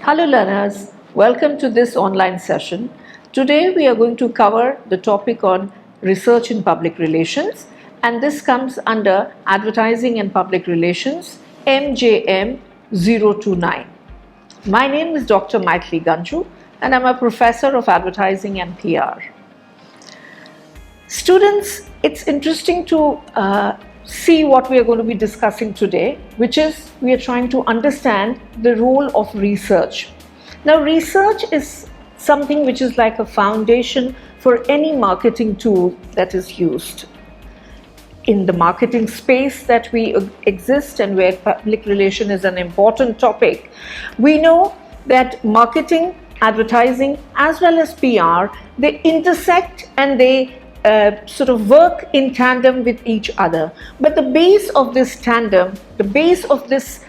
Hello learners, welcome to this online session. Today we are going to cover the topic on research in public relations, and this comes under Advertising and Public Relations MJM 029. My name is Dr. Maithili Ganjoo and I'm a professor of advertising and PR. Students, it's interesting to see what we are going to be discussing today, which is we are trying to understand the role of research. Now, research is something which is like a foundation for any marketing tool that is used. In the marketing space that we exist and where public relation is an important topic, we know that marketing, advertising as well as PR, they intersect and they sort of work in tandem with each other. But the base of this tandem, the base of this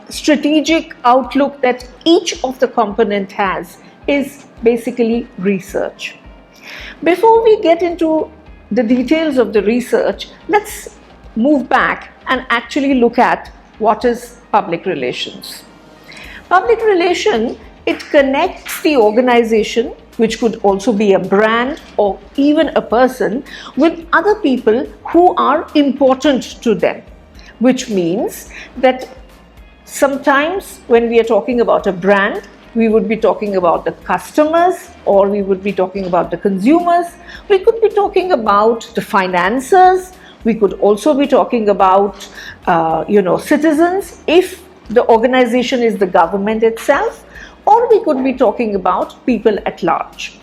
strategic outlook that each of the component has is basically research. Before we get into the details of the research, let's move back and actually look at what is public relations. Public relation, it connects the organization, which could also be a brand or even a person, with other people who are important to them, which means that sometimes when we are talking about a brand, we would be talking about the customers, or we would be talking about the consumers, we could be talking about the financiers, we could also be talking about citizens if the organization is the government itself, or we could be talking about people at large.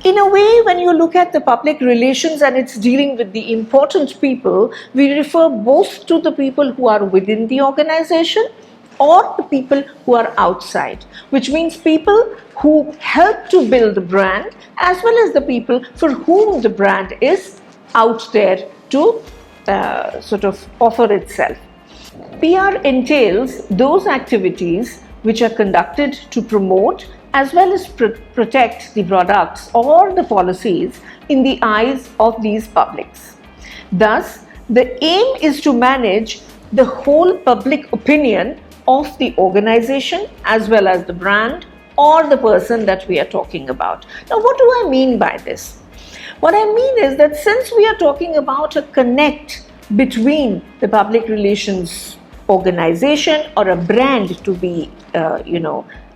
In a way, when you look at the public relations and it's dealing with the important people, we refer both to the people who are within the organization or the people who are outside, which means people who help to build the brand as well as the people for whom the brand is out there to sort of offer itself. PR entails those activities which are conducted to promote as well as protect the products or the policies in the eyes of these publics. Thus, the aim is to manage the whole public opinion of the organization as well as the brand or the person that we are talking about. Now, what do I mean by this? What I mean is that since we are talking about a connect between the public relations organization or a brand, to be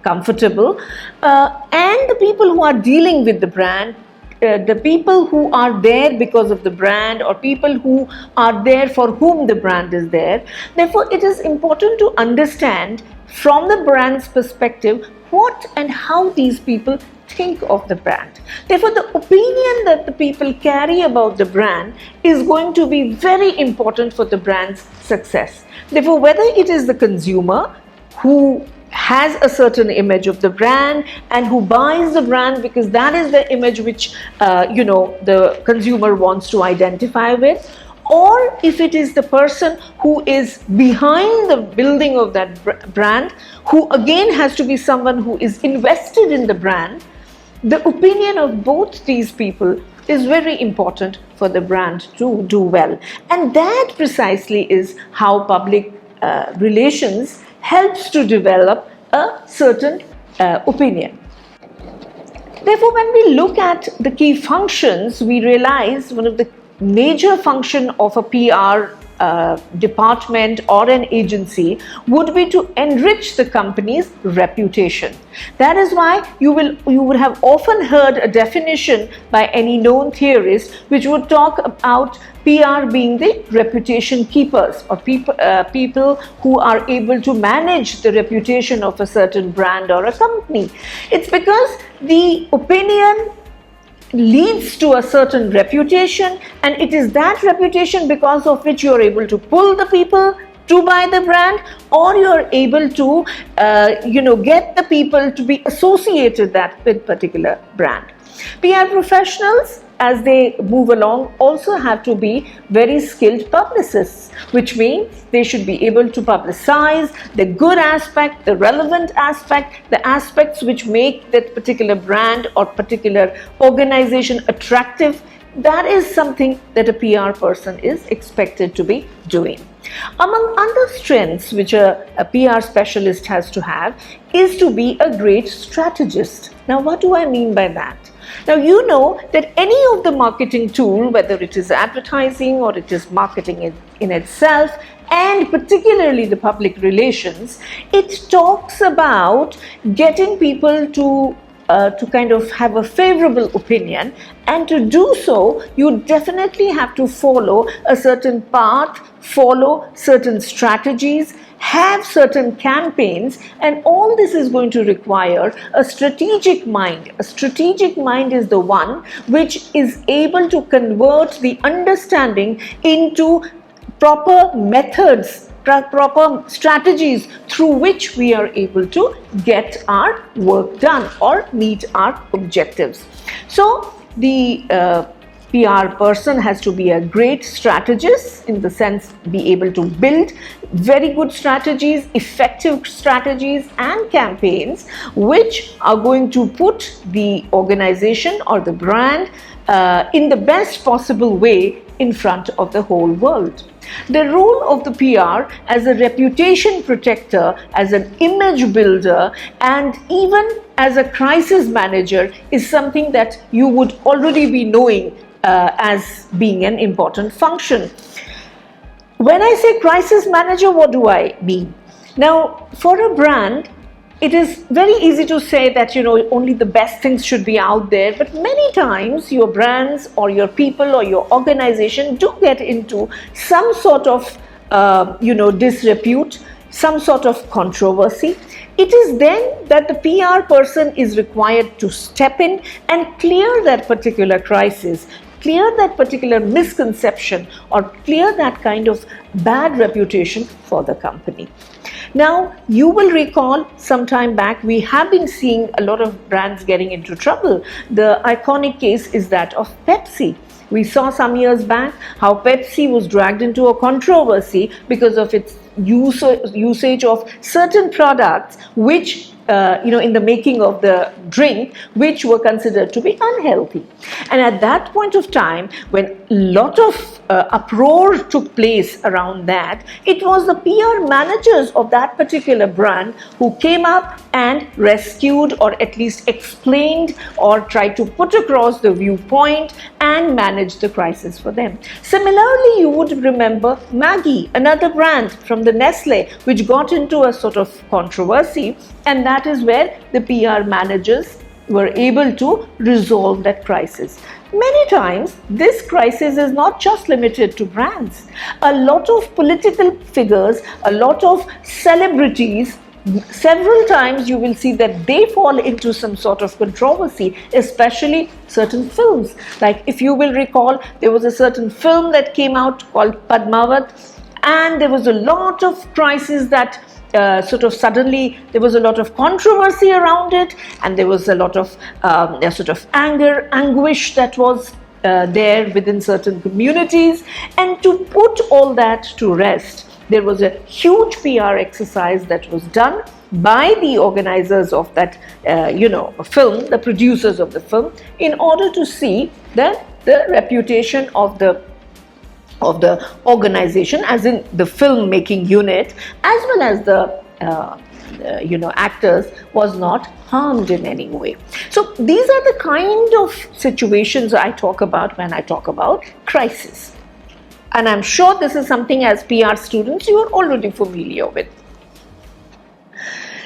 comfortable, and the people who are dealing with the brand, the people who are there because of the brand or people who are there for whom the brand is there. Therefore, it is important to understand from the brand's perspective what and how these people think of the brand. Therefore, the opinion that the people carry about the brand is going to be very important for the brand's success. Therefore, whether it is the consumer who has a certain image of the brand and who buys the brand because that is the image which the consumer wants to identify with, or if it is the person who is behind the building of that brand, who again has to be someone who is invested in the brand, the opinion of both these people is very important for the brand to do well. And that precisely is how public relations helps to develop a certain opinion. Therefore, when we look at the key functions, we realize one of the major function of a PR department or an agency would be to enrich the company's reputation. That is why you would have often heard a definition by any known theorist which would talk about PR being the reputation keepers, or people who are able to manage the reputation of a certain brand or a company. It's because the opinion leads to a certain reputation, and it is that reputation because of which you are able to pull the people to buy the brand, or you are able to get the people to be associated with particular brand. PR professionals, as they move along, also have to be very skilled publicists, which means they should be able to publicize the good aspect, the relevant aspect, the aspects which make that particular brand or particular organization attractive that is something that a PR person is expected to be doing. Among other strengths which a PR specialist has to have is to be a great strategist. Now, what do I mean by that? Now, you know that any of the marketing tool, whether it is advertising or it is marketing in itself, and particularly the public relations, it talks about getting people to kind of have a favorable opinion, and to do so you definitely have to follow a certain path, follow certain strategies, have certain campaigns, and all this is going to require a strategic mind. A strategic mind is the one which is able to convert the understanding into proper methods, proper strategies through which we are able to get our work done or meet our objectives. So the PR person has to be a great strategist, in the sense be able to build very good strategies, effective strategies and campaigns which are going to put the organization or the brand in the best possible way in front of the whole world. The role of the PR as a reputation protector, as an image builder, and even as a crisis manager is something that you would already be knowing as being an important function. When I say crisis manager, what do I mean? Now, for a brand, it is very easy to say that, you know, only the best things should be out there, but many times your brands or your people or your organization do get into some sort of, disrepute, some sort of controversy. It is then that the PR person is required to step in and clear that particular crisis, clear that particular misconception, or clear that kind of bad reputation for the company. Now, you will recall some time back, we have been seeing a lot of brands getting into trouble. The iconic case is that of Pepsi. We saw some years back how Pepsi was dragged into a controversy because of its usage of certain products which in the making of the drink, which were considered to be unhealthy. And at that point of time, when a lot of uproar took place around that, it was the PR managers of that particular brand who came up and rescued, or at least explained or tried to put across the viewpoint and manage the crisis for them. Similarly, you would remember Maggi, another brand from the Nestle, which got into a sort of controversy, and that is where the PR managers were able to resolve that crisis. Many times, this crisis is not just limited to brands. A lot of political figures, a lot of celebrities, several times you will see that they fall into some sort of controversy, especially certain films. Like, if you will recall, there was a certain film that came out called Padmavat, and there was a lot of crisis that suddenly there was a lot of controversy around it, and there was a lot of anger, anguish that was there within certain communities. And to put all that to rest, there was a huge PR exercise that was done by the organizers of that film, the producers of the film, in order to see that the reputation of the organization, as in the film-making unit, as well as the actors, was not harmed in any way. So these are the kind of situations I talk about when I talk about crisis. And I'm sure this is something, as PR students, you are already familiar with.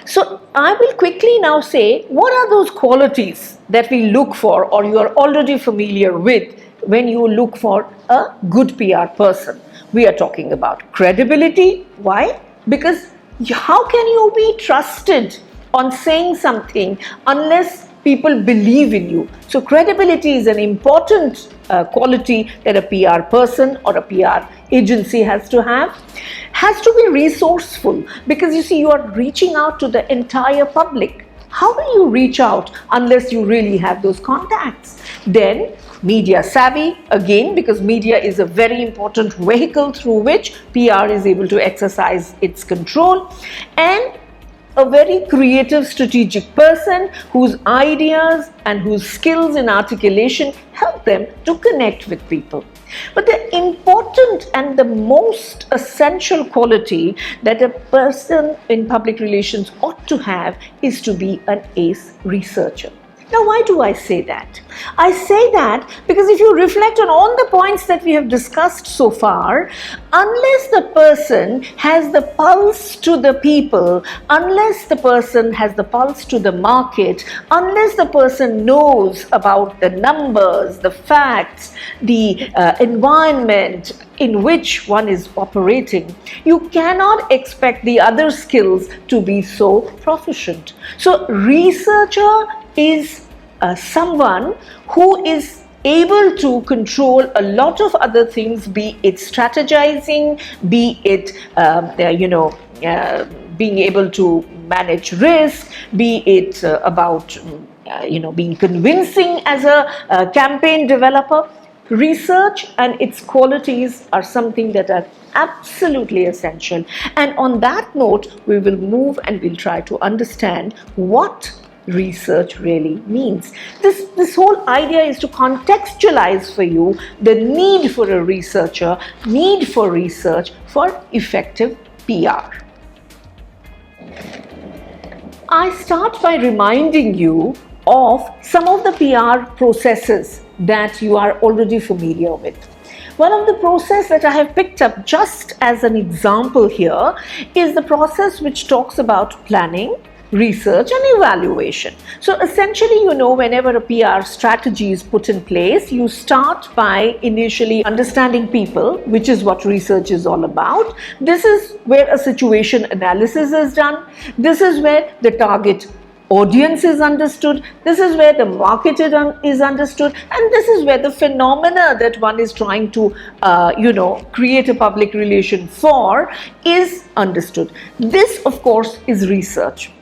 So I will quickly now say, what are those qualities that we look for, or you are already familiar with, when you look for a good PR person? We are talking about credibility. Why? Because how can you be trusted on saying something unless people believe in you? So credibility is an important quality that a PR person or a PR agency has to have. Has to be resourceful, because you see, you are reaching out to the entire public. How will you reach out unless you really have those contacts? Then media savvy, again, because media is a very important vehicle through which PR is able to exercise its control. And a very creative, strategic person whose ideas and whose skills in articulation help them to connect with people. But the important and the most essential quality that a person in public relations ought to have is to be an ace researcher. Now, why do I say that? I say that because if you reflect on all the points that we have discussed so far, unless the person has the pulse to the people, unless the person has the pulse to the market, unless the person knows about the numbers, the facts, the environment in which one is operating, you cannot expect the other skills to be so proficient. So, researcher is someone who is able to control a lot of other things, be it strategizing, be it being able to manage risk, be it about being convincing as a campaign developer. Research and its qualities are something that are absolutely essential. And on that note, we will move and we'll try to understand what research really means. This whole idea is to contextualize for you the need for a researcher, need for research for effective PR. I start by reminding you of some of the PR processes that you are already familiar with. One of the processes that I have picked up just as an example here is the process which talks about planning, research and evaluation. So essentially, whenever a PR strategy is put in place, you start by initially understanding people, which is what research is all about. This is where a situation analysis is done. This is where the target audience is understood. This is where the market is understood, and this is where the phenomena that one is trying to create a public relation for is understood. This, of course, is research.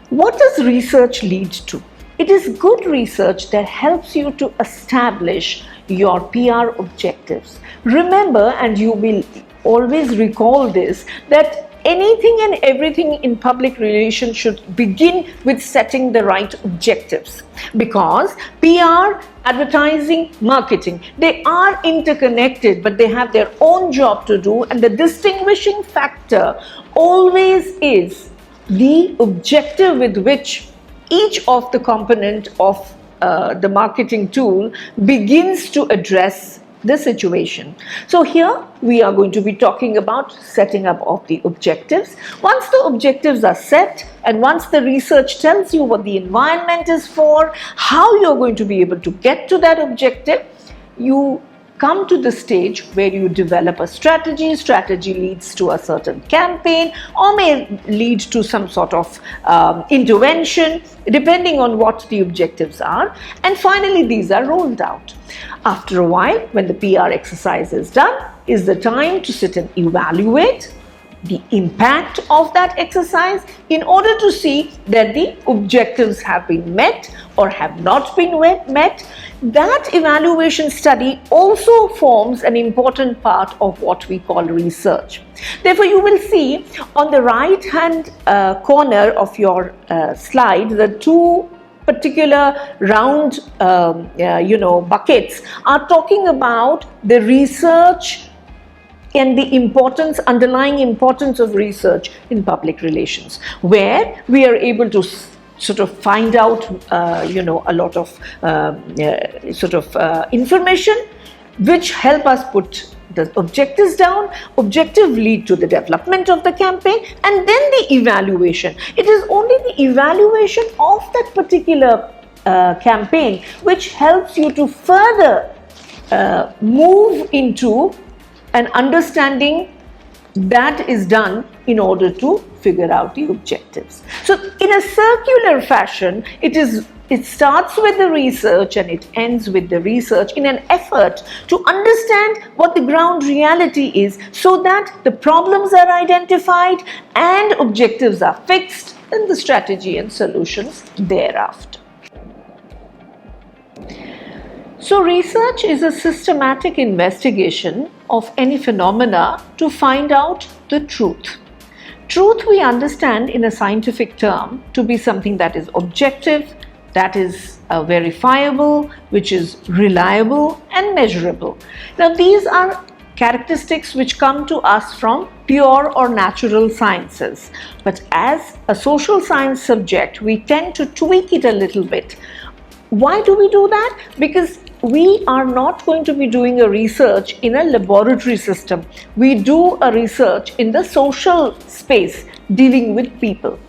What does research lead to? It is good research that helps you to establish your PR objectives. Remember, and you will always recall this, that anything and everything in public relations should begin with setting the right objectives, because PR, advertising, marketing, they are interconnected, but they have their own job to do, and the distinguishing factor always is the objective with which each of the component of the marketing tool begins to address the situation. So here we are going to be talking about setting up of the objectives. Once the objectives are set, and once the research tells you what the environment is for, how you're going to be able to get to that objective, you come to the stage where you develop a strategy. Strategy leads to a certain campaign or may lead to some sort of intervention, depending on what the objectives are. And finally, these are rolled out. After a while, when the PR exercise is done, is the time to sit and evaluate the impact of that exercise in order to see that the objectives have been met or have not been met. That evaluation study also forms an important part of what we call research. Therefore, you will see on the right hand corner of your slide the two particular round buckets are talking about the research and the underlying importance of research in public relations, where we are able to sort of find out a lot of information which help us put the objectives down. Objective lead to the development of the campaign, and then the evaluation. It is only the evaluation of that particular campaign which helps you to further move into an understanding that is done in order to figure out the objectives. So in a circular fashion, it starts with the research and it ends with the research in an effort to understand what the ground reality is, so that the problems are identified and objectives are fixed, and the strategy and solutions thereafter. So research is a systematic investigation of any phenomena to find out the truth, Truth we understand in a scientific term to be something that is objective, that is verifiable, which is reliable and measurable. Now these are characteristics which come to us from pure or natural sciences. But as a social science subject, we tend to tweak it a little bit. Why do we do that? Because we are not going to be doing a research in a laboratory system. We do a research in the social space, dealing with people.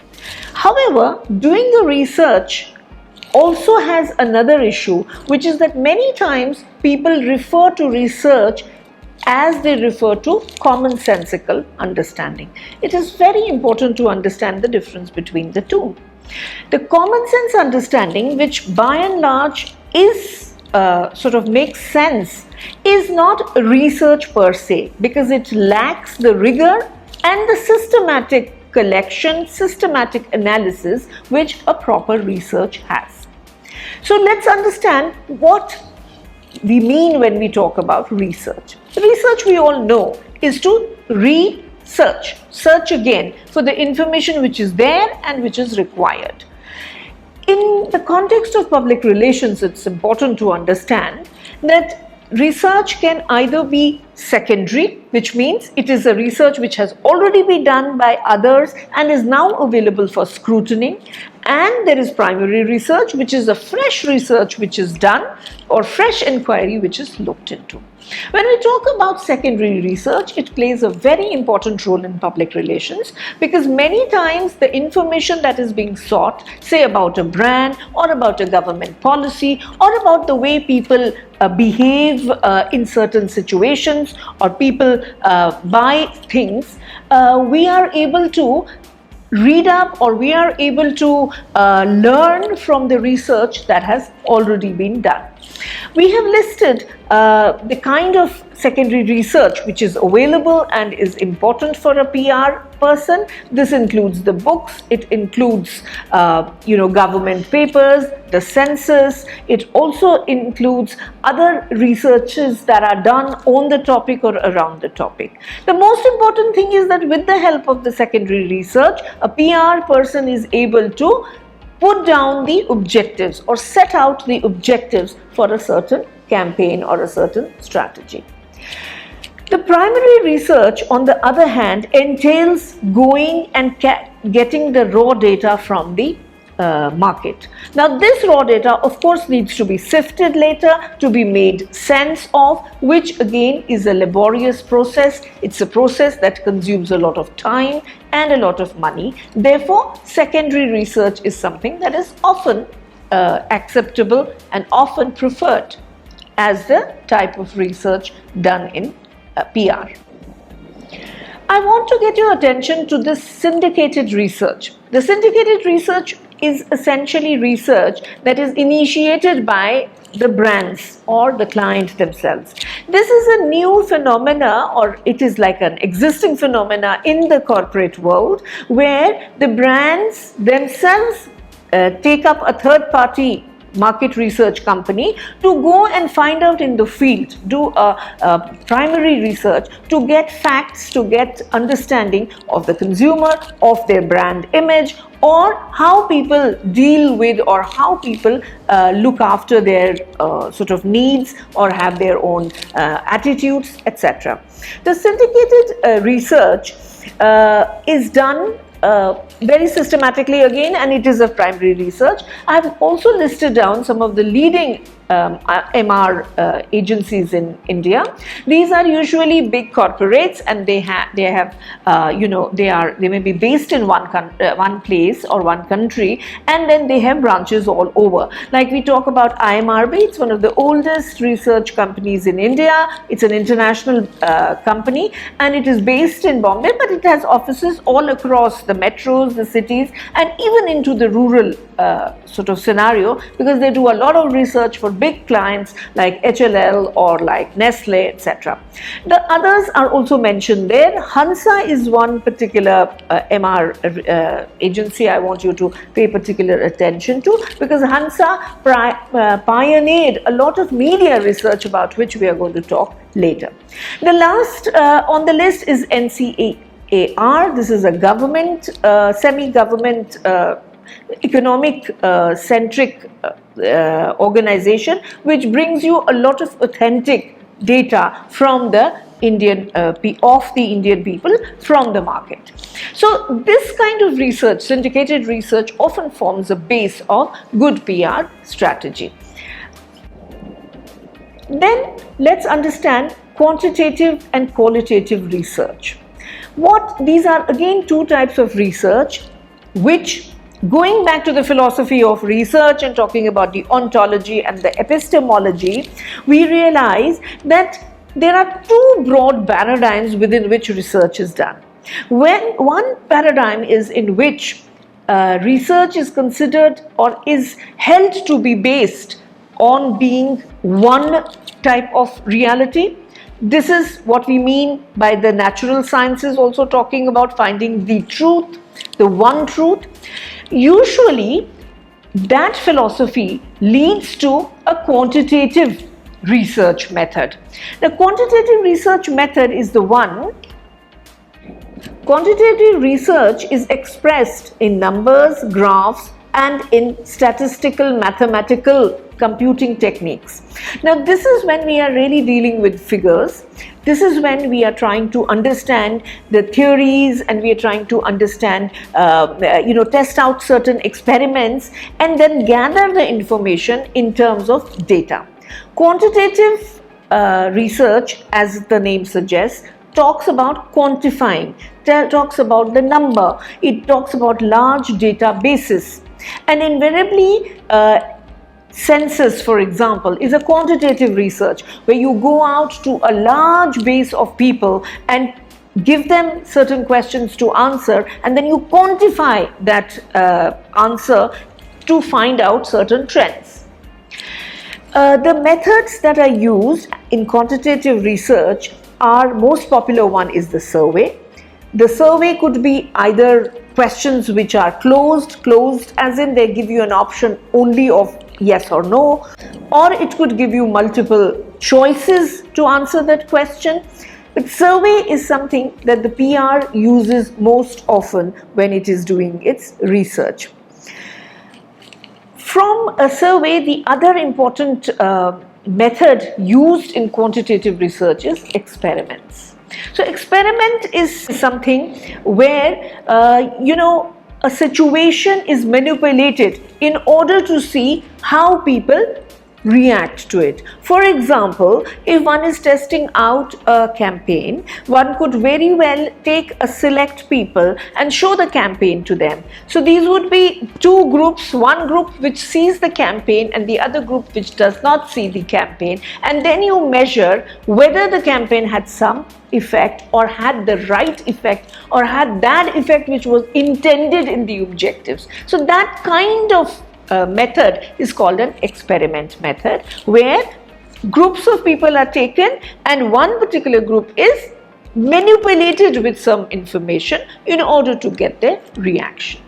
However, doing a research also has another issue, which is that many times people refer to research as they refer to commonsensical understanding. It is very important to understand the difference between the two. The common sense understanding, which by and large is sort of makes sense, is not research per se, because it lacks the rigor and the systematic collection, systematic analysis which a proper research has. So let's understand what we mean when we talk about research. Research, we all know, is to search again for the information which is there and which is required. In the context of public relations, it's important to understand that research can either be secondary, which means it is a research which has already been done by others and is now available for scrutiny, and there is primary research, which is a fresh research which is done or fresh inquiry which is looked into. When we talk about secondary research, it plays a very important role in public relations, because many times the information that is being sought, say about a brand or about a government policy or about the way people behave in certain situations, or people buy things, we are able to read up, or we are able to learn from the research that has already been done. We have listed the kind of secondary research which is available and is important for a PR person. This includes the books, it includes government papers, the census. It also includes other researches that are done on the topic or around the topic. The most important thing is that with the help of the secondary research, a PR person is able to put down the objectives or set out the objectives for a certain campaign or a certain strategy. The primary research, on the other hand, entails going and getting the raw data from the market. Now this raw data of course needs to be sifted later, to be made sense of, which again is a laborious process. It's a process that consumes a lot of time and a lot of money. Therefore, secondary research is something that is often acceptable and often preferred as the type of research done in PR. I want to get your attention to this syndicated research. The syndicated research is essentially research that is initiated by the brands or the client themselves. This is a new phenomena, or it is like an existing phenomena in the corporate world, where the brands themselves take up a third-party market research company to go and find out in the field, do a primary research to get facts, to get understanding of the consumer, of their brand image, or how people deal with, or how people look after their sort of needs or have their own attitudes, etc. The syndicated research is done very systematically again, and it is a primary research. I have also listed down some of the leading MR agencies in India. These are usually big corporates, and they may be based in one place or one country, and then they have branches all over. Like we talk about IMRB, it's one of the oldest research companies in India. It's an international company, and it is based in Bombay, but it has offices all across the metros, the cities, and even into the rural sort of scenario, because they do a lot of research for big clients like HLL or like Nestle, etc. The others are also mentioned there. Hansa is one particular MR agency I want you to pay particular attention to, because Hansa pioneered a lot of media research about which we are going to talk later. The last on the list is NCERT. AR, this is a government, semi-government, economic centric organization, which brings you a lot of authentic data from the Indian people from the market. So this kind of research, syndicated research, often forms a base of good PR strategy. Then let's understand quantitative and qualitative research. These are again two types of research, which, going back to the philosophy of research and talking about the ontology and the epistemology, we realize that there are two broad paradigms within which research is done. One paradigm is in which research is considered or is held to be based on being one type of reality. This is what we mean by the natural sciences, also talking about finding the truth, the one truth. Usually, that philosophy leads to a quantitative research method. The quantitative research method is the one. Quantitative research is expressed in numbers, graphs, and in statistical, mathematical computing techniques. Now, this is when we are really dealing with figures. This is when we are trying to understand the theories, and we are trying to understand, test out certain experiments and then gather the information in terms of data. Quantitative research, as the name suggests, talks about quantifying, talks about the number, it talks about large databases. And invariably, census, for example, is a quantitative research where you go out to a large base of people and give them certain questions to answer, and then you quantify that answer to find out certain trends. The methods that are used in quantitative research are, most popular one is the survey. The survey could be either questions which are closed as in they give you an option only of yes or no, or it could give you multiple choices to answer that question. But survey is something that the PR uses most often when it is doing its research. From a survey, the other important method used in quantitative research is experiments. So experiment is something where a situation is manipulated in order to see how people react to it. For example, if one is testing out a campaign, one could very well take a select people and show the campaign to them. So these would be two groups, one group which sees the campaign and the other group which does not see the campaign, and then you measure whether the campaign had some effect or had the right effect or had that effect which was intended in the objectives. So that kind of method is called an experiment method, where groups of people are taken and one particular group is manipulated with some information in order to get their reaction.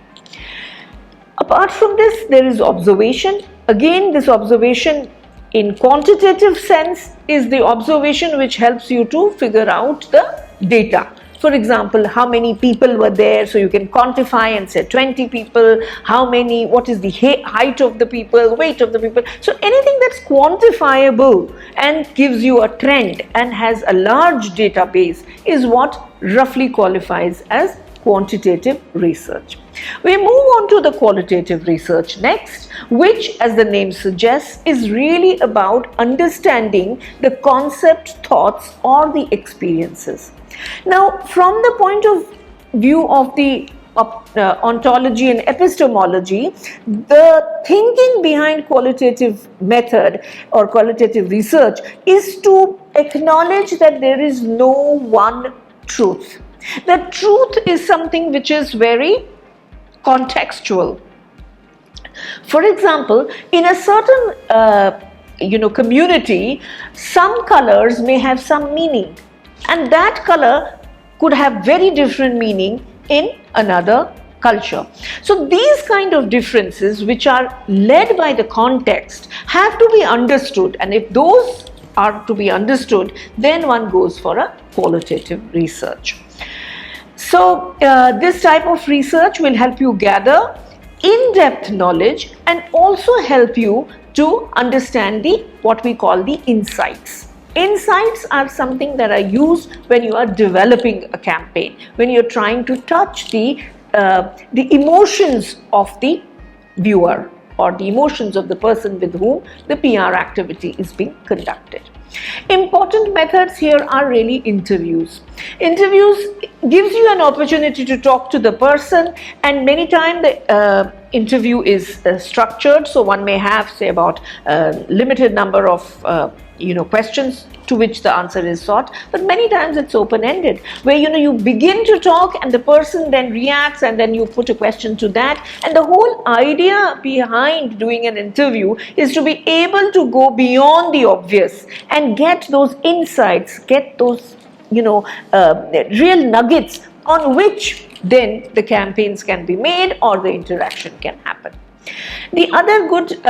Apart from this, there is observation. Again, this observation in quantitative sense is the observation which helps you to figure out the data. For example, how many people were there, so you can quantify and say 20 people, what is the height of the people, weight of the people. So anything that's quantifiable and gives you a trend and has a large database is what roughly qualifies as quantitative research. We move on to the qualitative research next, which, as the name suggests, is really about understanding the concept, thoughts, or the experiences. Now, from the point of view of the ontology and epistemology, the thinking behind qualitative method or qualitative research is to acknowledge that there is no one truth. The truth is something which is very contextual. For example, in a certain community, some colors may have some meaning, and that color could have very different meaning in another culture. So these kind of differences, which are led by the context, have to be understood, and if those are to be understood, then one goes for a qualitative research. So this type of research will help you gather in-depth knowledge and also help you to understand what we call the insights. Insights are something that are used when you are developing a campaign, when you're trying to touch the emotions of the viewer or the emotions of the person with whom the PR activity is being conducted. Important methods here are really interviews. Interviews gives you an opportunity to talk to the person, and many times the interview is structured, so one may have, say, about a limited number of questions to which the answer is sought, but many times it's open-ended, where you begin to talk and the person then reacts, and then you put a question to that. And the whole idea behind doing an interview is to be able to go beyond the obvious and get those insights, get those real nuggets on which then the campaigns can be made or the interaction can happen. The other good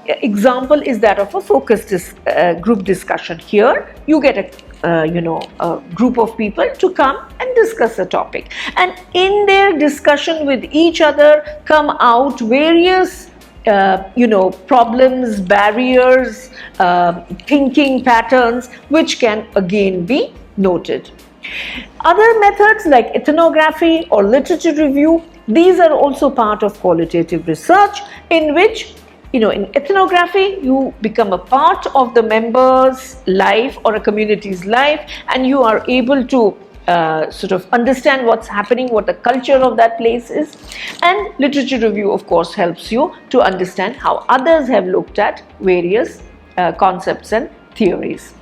example is that of a focus group discussion. Here you get a group of people to come and discuss a topic, and in their discussion with each other come out various problems, barriers, thinking patterns, which can again be noted. Other methods like ethnography or literature review, these are also part of qualitative research, in which in ethnography you become a part of the member's life or a community's life, and you are able to sort of understand what's happening, what the culture of that place is. And literature review, of course, helps you to understand how others have looked at various concepts and theories.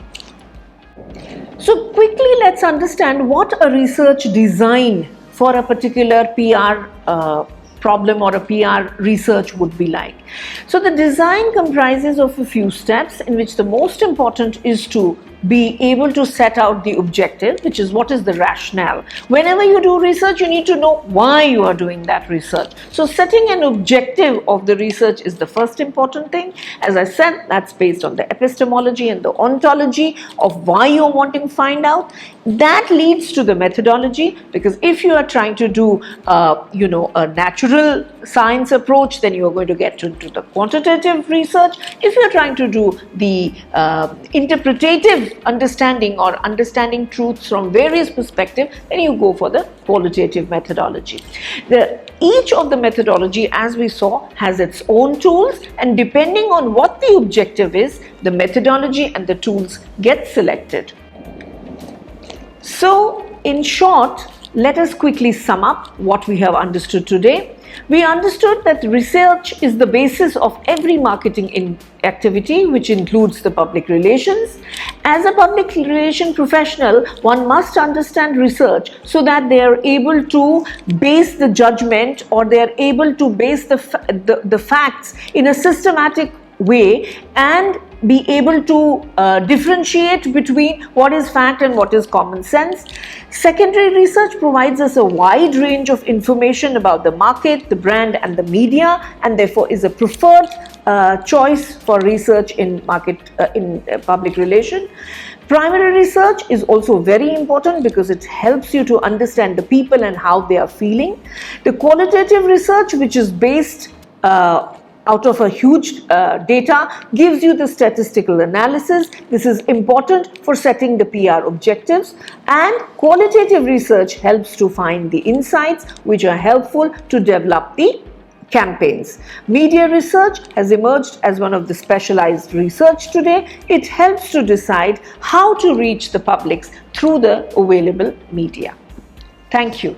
So quickly, let's understand what a research design for a particular PR problem or a PR research would be like. So the design comprises of a few steps, in which the most important is to be able to set out the objective, which is what is the rationale. Whenever you do research, you need to know why you are doing that research. So setting an objective of the research is the first important thing. As I said, that's based on the epistemology and the ontology of why you're wanting to find out. That leads to the methodology, because if you are trying to do a natural science approach, then you are going to get into the quantitative research. If you're trying to do the interpretative understanding or understanding truths from various perspectives, then you go for the qualitative methodology. Each of the methodology, as we saw, has its own tools, and depending on what the objective is, the methodology and the tools get selected. So, in short, let us quickly sum up what we have understood today. We understood that research is the basis of every marketing activity, which includes the public relations. As a public relation professional, one must understand research so that they are able to base the judgment, or they are able to base the facts in a systematic way, and be able to differentiate between what is fact and what is common sense. Secondary research provides us a wide range of information about the market, the brand and the media, and therefore is a preferred choice for research in public relation. Primary research is also very important because it helps you to understand the people and how they are feeling. The qualitative research, which is based out of a huge data, gives you the statistical analysis. This is important for setting the PR objectives, and qualitative research helps to find the insights which are helpful to develop the campaigns. Media research has emerged as one of the specialized research today. It helps to decide how to reach the publics through the available media. Thank you.